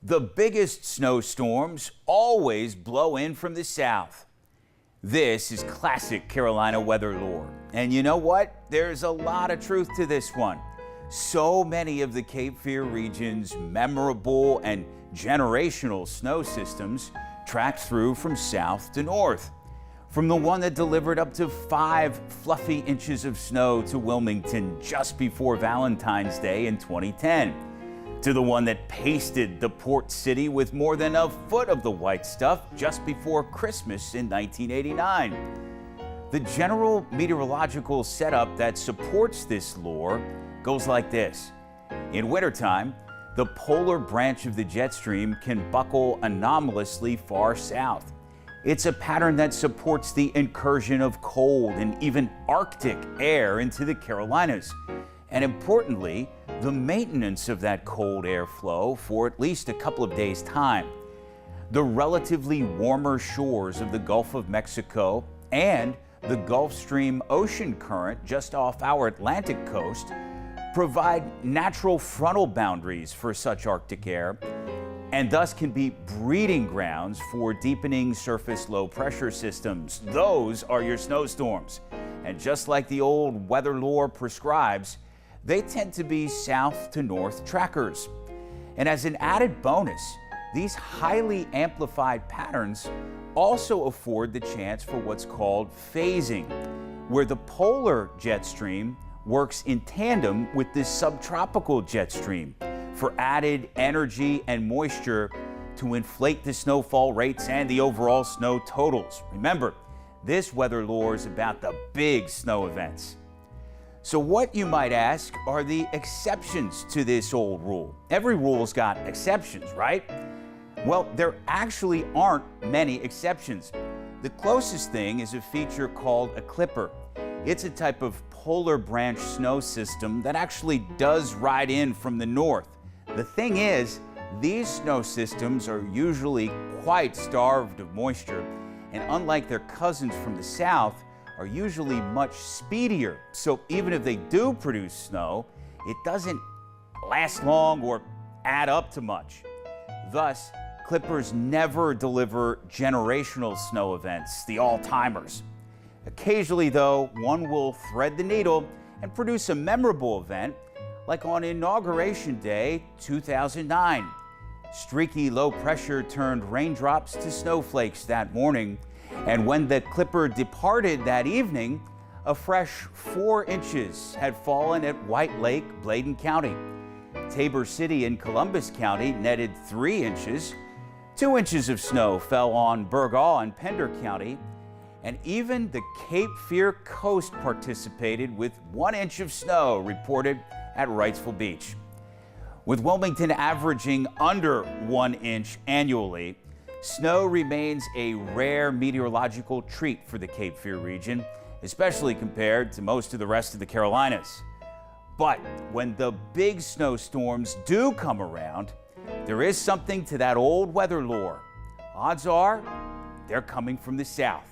The biggest snowstorms always blow in from the south. This is classic Carolina weather lore. And you know what? There's a lot of truth to this one. So many of the Cape Fear region's memorable and generational snow systems tracked through from south to north. From the one that delivered up to 5 fluffy inches of snow to Wilmington just before Valentine's Day in 2010. To the one that pasted the port city with more than a foot of the white stuff just before Christmas in 1989. The general meteorological setup that supports this lore goes like this. In wintertime, the polar branch of the jet stream can buckle anomalously far south. It's a pattern that supports the incursion of cold and even Arctic air into the Carolinas. And importantly, the maintenance of that cold air flow for at least a couple of days' time. The relatively warmer shores of the Gulf of Mexico and the Gulf Stream ocean current just off our Atlantic coast provide natural frontal boundaries for such Arctic air and thus can be breeding grounds for deepening surface low pressure systems. Those are your snowstorms. And just like the old weather lore prescribes, they tend to be south to north trackers. And as an added bonus, these highly amplified patterns also afford the chance for what's called phasing, where the polar jet stream works in tandem with the subtropical jet stream for added energy and moisture to inflate the snowfall rates and the overall snow totals. Remember, this weather lore is about the big snow events. So what, you might ask, are the exceptions to this old rule? Every rule's got exceptions, right? Well, there actually aren't many exceptions. The closest thing is a feature called a clipper. It's a type of polar branch snow system that actually does ride in from the north. The thing is, these snow systems are usually quite starved of moisture, and unlike their cousins from the south, are usually much speedier. So even if they do produce snow, it doesn't last long or add up to much. Thus, clippers never deliver generational snow events, the all-timers. Occasionally, though, one will thread the needle and produce a memorable event, like on Inauguration Day 2009. Streaky low pressure turned raindrops to snowflakes that morning. And when the clipper departed that evening, a fresh 4 inches had fallen at White Lake, Bladen County. Tabor City in Columbus County netted 3 inches. 2 inches of snow fell on Burgaw and Pender County. And even the Cape Fear coast participated with 1 inch of snow reported at Wrightsville Beach. With Wilmington averaging under 1 inch annually, snow remains a rare meteorological treat for the Cape Fear region, especially compared to most of the rest of the Carolinas. But when the big snowstorms do come around, there is something to that old weather lore. Odds are they're coming from the south.